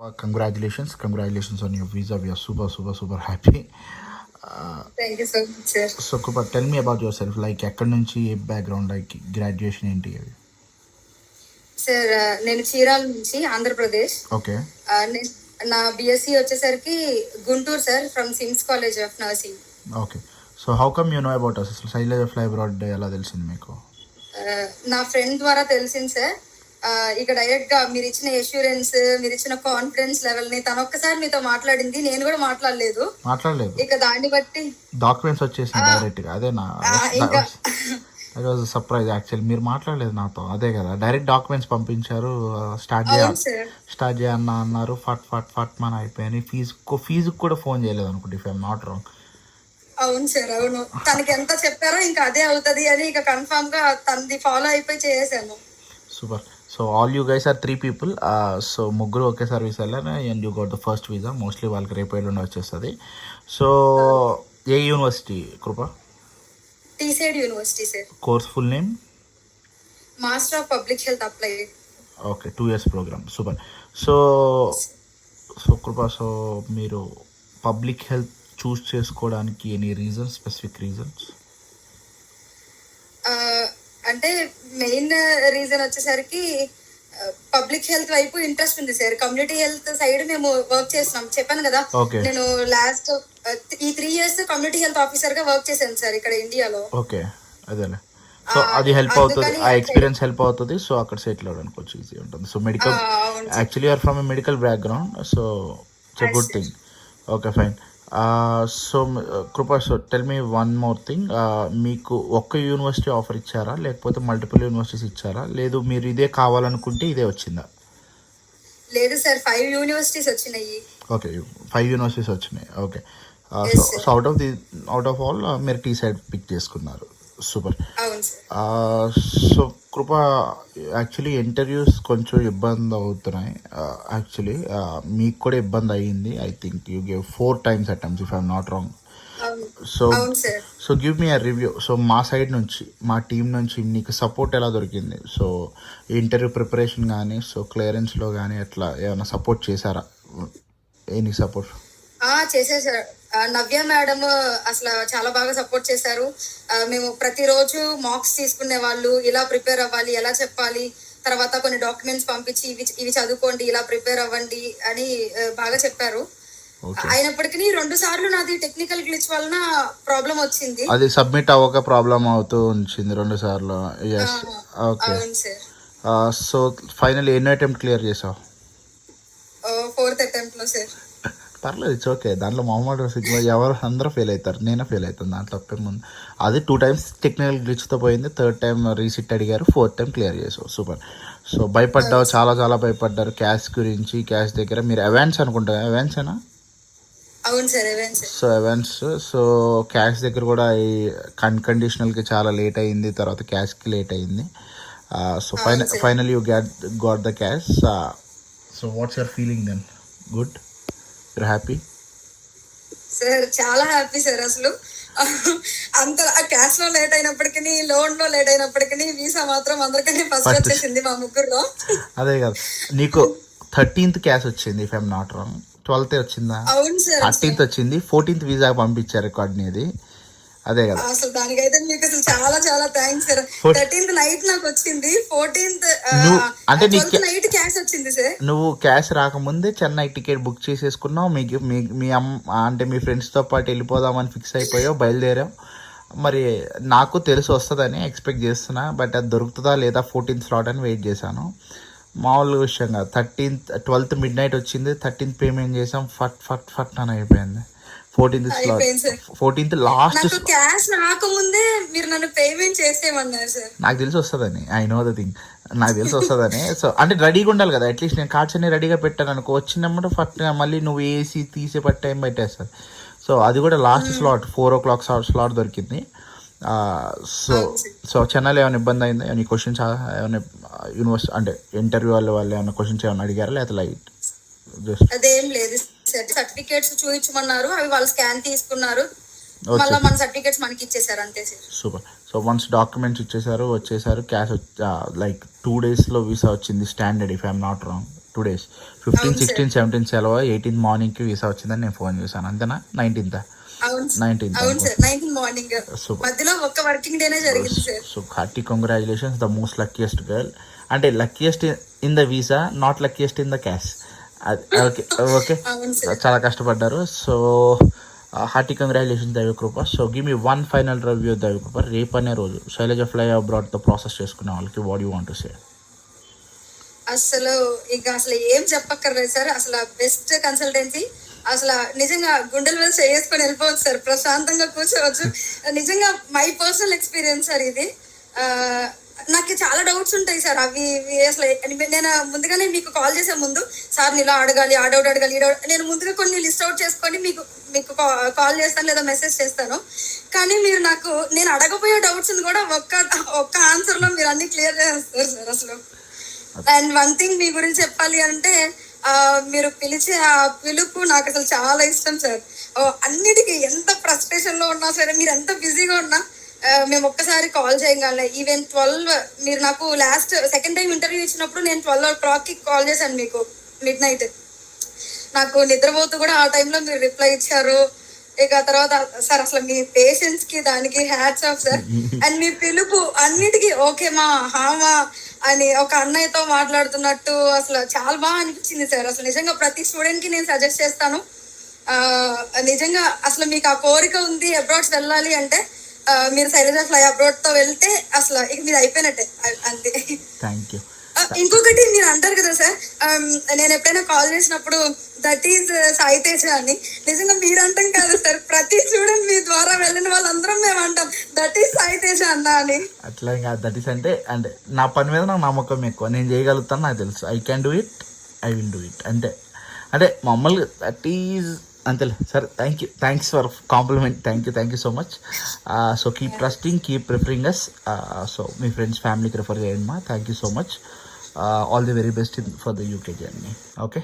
Congratulations on your visa. We are super happy. Thank you so much sir. So Krupa, tell me about yourself. Like ఎక్కడి నుంచి background, like graduation ఏంటి అవి? Sir నేను చీరాల నుంచి Andhra Pradesh. Okay. నా BSc వచ్చేసరికి Guntur sir, from SIMS college of nursing. Okay. So how come you know about us? అసలు Shailaja fly abroad ఎలా తెలిసింది మీకు? నా ఫ్రెండ్ ద్వారా తెలిసింది సార్. ఇక డైరెక్ట్ గా మీరు ఇచ్చిన ఎష్యూరెన్స్, మీరు ఇచ్చిన కాన్ఫిడెన్స్ లెవెల్ ని తను ఒక్కసారి మీతో మాట్లాడింది, నేను కూడా మాట్లాడలేదు. ఇక దాన్ని బట్టి డాక్యుమెంట్స్ వచ్చేసింది డైరెక్ట్ గా. అదే నా ఇంకా అది వాజ్ సర్ప్రైజ్ యాక్చువల్లీ. మీరు మాట్లాడలేదు నాతో, అదే కదా, డైరెక్ట్ డాక్యుమెంట్స్ పంపించారు. స్టార్ట్ అవును సార్. చేయన్న అన్నారు. ఫట్ మన అయిపోయాయి. ఫీజుకి కూడా ఫోన్ చేయలేదు అనుకుంటే, ఇఫ్ ఐఎమ్ నాట్ రాంగ్. అవును సార్, అవును. తనకి ఎంత చెప్పారో ఇంకా అదే అవుతుంది అని ఇక కన్ఫర్మ్ గా తనది ఫాలో అయిపోయి చేసాను. Super. So all you guys are 3 people. So ముగ్గురు ఒకేసారి వీసా వెళ్ళారు and you got the first visa. Mostly వాళ్ళకి రేపు ఎల్లుండి వచ్చేస్తుంది. సో ఏ university Krupa? Teesside university sir. Course full name? Master of public health applied. Okay, 2 years program. Super. So Krupa, so మీరు public health choose చేసుకోవడానికి ఎనీ రీజన్స్, స్పెసిఫిక్ రీజన్స్? అంటే main reason వచ్చేసరికి public health వైపు ఇంట్రెస్ట్ ఉంది sir. Community health side మేము work చేస్తున్నాం, చెప్పాను కదా. నేను లాస్ట్ ఈ 3 years కమ్యూనిటీ హెల్త్ ఆఫీసర్ గా వర్క్ చేశాను సార్ ఇక్కడ ఇండియాలో. ఓకే, అదేలే. సో అది హెల్ప్ అవుతుంది, ఆ ఎక్స్పీరియన్స్ హెల్ప్ అవుతుంది. సో అక్కడ సెటిల్ అవ్వడానికి కొంచెం ఈజీ ఉంటుంది. So medical, actually you are from a medical background, so it's a good thing. Okay, fine. So Krupa, so tell me one more thing. మీకు ఒక్క యూనివర్సిటీ ఆఫర్ ఇచ్చారా, లేకపోతే మల్టిపుల్ యూనివర్సిటీస్ ఇచ్చారా? లేదు మీరు ఇదే కావాలనుకుంటే ఇదే వచ్చిందా? లేదు సార్, 5 యూనివర్సిటీస్ వచ్చినాయి. ఓకే, 5 యూనివర్సిటీస్ వచ్చినాయి. Okay. So out of all మీరు టీ సైడ్ పిక్ చేసుకున్నారు. సూపర్. సో కృప, యాక్చువల్లీ ఇంటర్వ్యూస్ కొంచెం ఇబ్బంది అవుతున్నాయి. యాక్చువల్లీ మీకు కూడా ఇబ్బంది అయ్యింది. I think you gave 4 times attempts, if I'm not wrong. So give me a review. So మా సైడ్ నుంచి, మా టీం నుంచి నీకు సపోర్ట్ ఎలా దొరికింది? సో ఇంటర్వ్యూ ప్రిపరేషన్ కానీ, సో క్లియరెన్స్లో కానీ ఎట్లా ఏమైనా సపోర్ట్ చేశారా? Any support? చేశారు సార్. నవ్య మేడం అసలు చాలా బాగా సపోర్ట్ చేశారు. మేము ప్రతిరోజు మాక్స్ తీసుకునే వాళ్ళు, ఇలా ప్రిపేర్ అవ్వాలి, ఎలా చెప్పాలి, తర్వాత కొన్ని డాక్యుమెంట్స్ పంపించి ఇవి చదువుకోండి, ఇలా ప్రిపేర్ అవ్వండి అని బాగా చెప్పారు. అయినప్పటికీ 2 సార్లు నాది టెక్నికల్ గ్లిచ్ వలన ప్రాబ్లం వచ్చింది. అది సబ్మిట్ అవ్వక ప్రాబ్లం అవుతూ ఉంచింది 2 సార్లు. అవును సార్. సో ఫైనల్ ఎన్ని అటెంప్ట్ క్లియర్ చేసావు? 4th attempt లో సార్. పర్లేదు, ఇట్స్ ఓకే. దాంట్లో మొహమ్మద్ సిగ్మా ఎవరు అందరూ ఫెయిల్ అవుతారు, నేనే ఫెయిల్ అవుతాను, దాంట్లో తప్పే ముందు. అది 2 times టెక్నికల్ గ్లిచ్తో పోయింది. 3rd time రీసిట్ అడిగారు, 4th time క్లియర్ చేసావు. సూపర్. సో భయపడ్డావు, చాలా భయపడ్డారు క్యాష్ గురించి. క్యాష్ దగ్గర మీరు అవాన్స్ అనుకుంటా, అవాన్సేనా? అవును sir, Avanse. So Avanse. So cash దగ్గర కూడా ఈ అన్కండిషనల్కి చాలా లేట్ అయింది, తర్వాత క్యాష్కి లేట్ అయింది. So final you got the cash. So what's your feeling then? Good? You're happy? Sir చాలా హ్యాపీ సార్. అసలు అంత క్యాష్ లో లేట్ అయినప్పటికీ, లోన్ లో లేట్ అయినప్పటికీ వీసా మాత్రం అందరికీ ఫస్ట్ వచ్చేసింది మా ముగ్గురులో. అదే కదా, నీకు 13th క్యాష్ వచ్చింది, if I'm not wrong. 12th వచ్చిందా? అవును సార్. 13th వచ్చింది, 14th వీసా పంపించారు రికార్డ్ నీది. అదే కదా. అసలు దానికైతే మీకు అసలు చాలా థ్యాంక్స్ సార్. 13th నైట్ నాకు వచ్చింది, 14th అంటే నైట్ క్యాష్ వచ్చింది సార్. నువ్వు క్యాష్ రాకముందే చెన్నై టికెట్ బుక్ చేసేసుకున్నావు. మీ అమ్మ అంటే మీ ఫ్రెండ్స్తో పాటు వెళ్ళిపోదామని ఫిక్స్ అయిపోయావు, బయలుదేరావు. మరి నాకు తెలిసి వస్తుందని ఎక్స్పెక్ట్ చేస్తున్నా, బట్ అది దొరుకుతుందా లేదా 14th స్లాట్ అని వెయిట్ చేశాను. మామూలు విషయం కాదు. 12th midnight వచ్చింది, 13th పేమెంట్ చేసాం, ఫట్ అని అయిపోయింది. 14th slot, 14th last. Cash రాకముందే మీరు నన్ను పేమెంట్ చేసేయమన్నారు సార్. నాకు తెలిసి వస్తుందని, ఐ నో ద థింగ్, నాకు తెలిసి వస్తుందని. సో అంటే రెడీగా ఉండాలి కదా, అట్లీస్ట్ నేను కార్డ్స్ అన్ని రెడీగా పెట్టాను అనుకో, వచ్చినప్పుడు ఫట్ మళ్ళీ నువ్వు వేసి తీసే పట్టి టైం పెట్టేస్తుంది. సో అది కూడా లాస్ట్ స్లాట్ 4 o'clock స్లాట్ దొరికింది. సో చెన్నైలో ఏమైనా ఇబ్బంది అయిందా? ఏమైనా క్వశ్చన్స్, ఏమైనా యూనివర్సిటీ అంటే ఇంటర్వ్యూ వాళ్ళు ఏమైనా క్వశ్చన్స్ ఏమైనా అడిగారా, లేదా లైట్? అదేం లేదు సార్. సర్టిఫికేట్స్ చూపించమన్నారు, అవి వాళ్ళు స్కాన్ తీసుకున్నారు, మళ్ళీ మన సర్టిఫికేట్స్ మనకి ఇచ్చేసారు, అంతే sir. Super. So once documents వచ్చేసారు, క్యాష్ లైక్ 2 days వీసా వచ్చింది standard, if I'm not wrong. 2 days. 15, అవును 16, 17 సెలవు, 18 మార్నింగ్కి వీసా వచ్చిందని నేను ఫోన్ చేశాను. అంతేనా? 19th అవును 19th అవును అనుకో. Sir 19 morning super. మధ్యలో ఒక్క వర్కింగ్ డేనే జరిగింది sir. So hearty congratulations, the most luckiest girl. అంటే luckiest in the visa, not luckiest in the cash. Okay okay, అవును సార్. చాలా కష్టపడ్డారు. So hearty congratulations Daivakrupa. So give me one final review Daivakrupa. రేపు అనే రోజు శైలజ ఫ్లై అబ్రాడ్తో ప్రాసెస్ చేసుకునే వాళ్ళకి what you want to say? అసలు ఇక అసలు ఏం చెప్పక్కర్లేదు సార్. అసలు బెస్ట్ కన్సల్టెన్సీ. అసలు నిజంగా గుండెల మీద చేసుకొని వెళ్ళిపోవచ్చు సార్, ప్రశాంతంగా కూర్చోవచ్చు. నిజంగా మై పర్సనల్ ఎక్స్పీరియన్స్ సార్ ఇది. నాకు చాలా డౌట్స్ ఉంటాయి సార్, అవి ఇవి అసలు నేను ముందుగానే మీకు కాల్ చేసే ముందు సార్ ఇలా అడగాలి, ఆ డౌట్ అడగాలి, ఈ డౌట్ నేను ముందుగా కొన్ని లిస్ట్ అవుట్ చేసుకొని మీకు కాల్ చేస్తాను లేదా మెసేజ్ చేస్తాను. కానీ మీరు నాకు నేను అడగపోయే డౌట్స్ కూడా ఒక్క ఆన్సర్ లో మీరు అన్ని క్లియర్ చేస్తారు సార్ అసలు. అండ్ వన్ థింగ్ మీ గురించి చెప్పాలి అంటే మీరు పిలిచే ఆ పిలుపు నాకు అసలు చాలా ఇష్టం సార్. అన్నిటికీ ఎంత ఫ్రస్ట్రేషన్ లో ఉన్నా సరే, మీరు ఎంత బిజీగా ఉన్నా మేము ఒక్కసారి కాల్ చేయగలే. ఈవెన్ 12 మీరు నాకు లాస్ట్ సెకండ్ టైం ఇంటర్వ్యూ ఇచ్చినప్పుడు నేను 12 o'clock కాల్ చేశాను మీకు, మిడ్ నైట్. నాకు నిద్రపోతూ కూడా ఆ టైంలో మీరు రిప్లై ఇచ్చారు. ఇక తర్వాత సార్ అసలు మీ పేషెన్స్ కి దానికి హ్యాట్స్ ఆఫ్ సార్. అండ్ మీ పిలుపు అన్నిటికీ ఓకే మా హామా అని ఒక అన్నయ్యతో మాట్లాడుతున్నట్టు అసలు చాలా బాగా అనిపించింది సార్. అసలు నిజంగా ప్రతి స్టూడెంట్ కి నేను సజెస్ట్ చేస్తాను, నిజంగా అసలు మీకు ఆ కోరిక ఉంది అబ్రాడ్స్ వెళ్ళాలి అంటే మీరు శైలజ ఫ్లై అబ్రాడ్ తో వెళ్తే అసలు ఇక మీరు అయిపోయినట్టే అంతే. Thank you. ఇంకొకటి మీరు అంటారు కదా సార్, నేను ఎప్పుడైనా కాల్ చేసినప్పుడు దట్ ఈజ్ సాయి తేజ అని. నిజంగా మీరు అంటాం కాదు సార్, ప్రతి స్టూడెంట్ మీ ద్వారా వెళ్ళిన వాళ్ళందరం మేము అంటాం దట్ ఈజ్ సాయి తేజ అన్న అని. అట్లా ఇంకా దట్ ఈస్ అంటే నా పని మీద నాకు నమ్మకం ఎక్కువ, నేను చేయగలుగుతాను, నాకు తెలుసు. I can do it, I will do it. అంటే మామూలుగా దట్ ఈజ్ అంతేలే sir. Thanks for compliment. Thank you so much. So keep trusting, keep preferring us. So మీ ఫ్రెండ్స్ ఫ్యామిలీకి రిఫర్ చేయండి మా. Thank you so much. All the very best for the UK journey. Okay.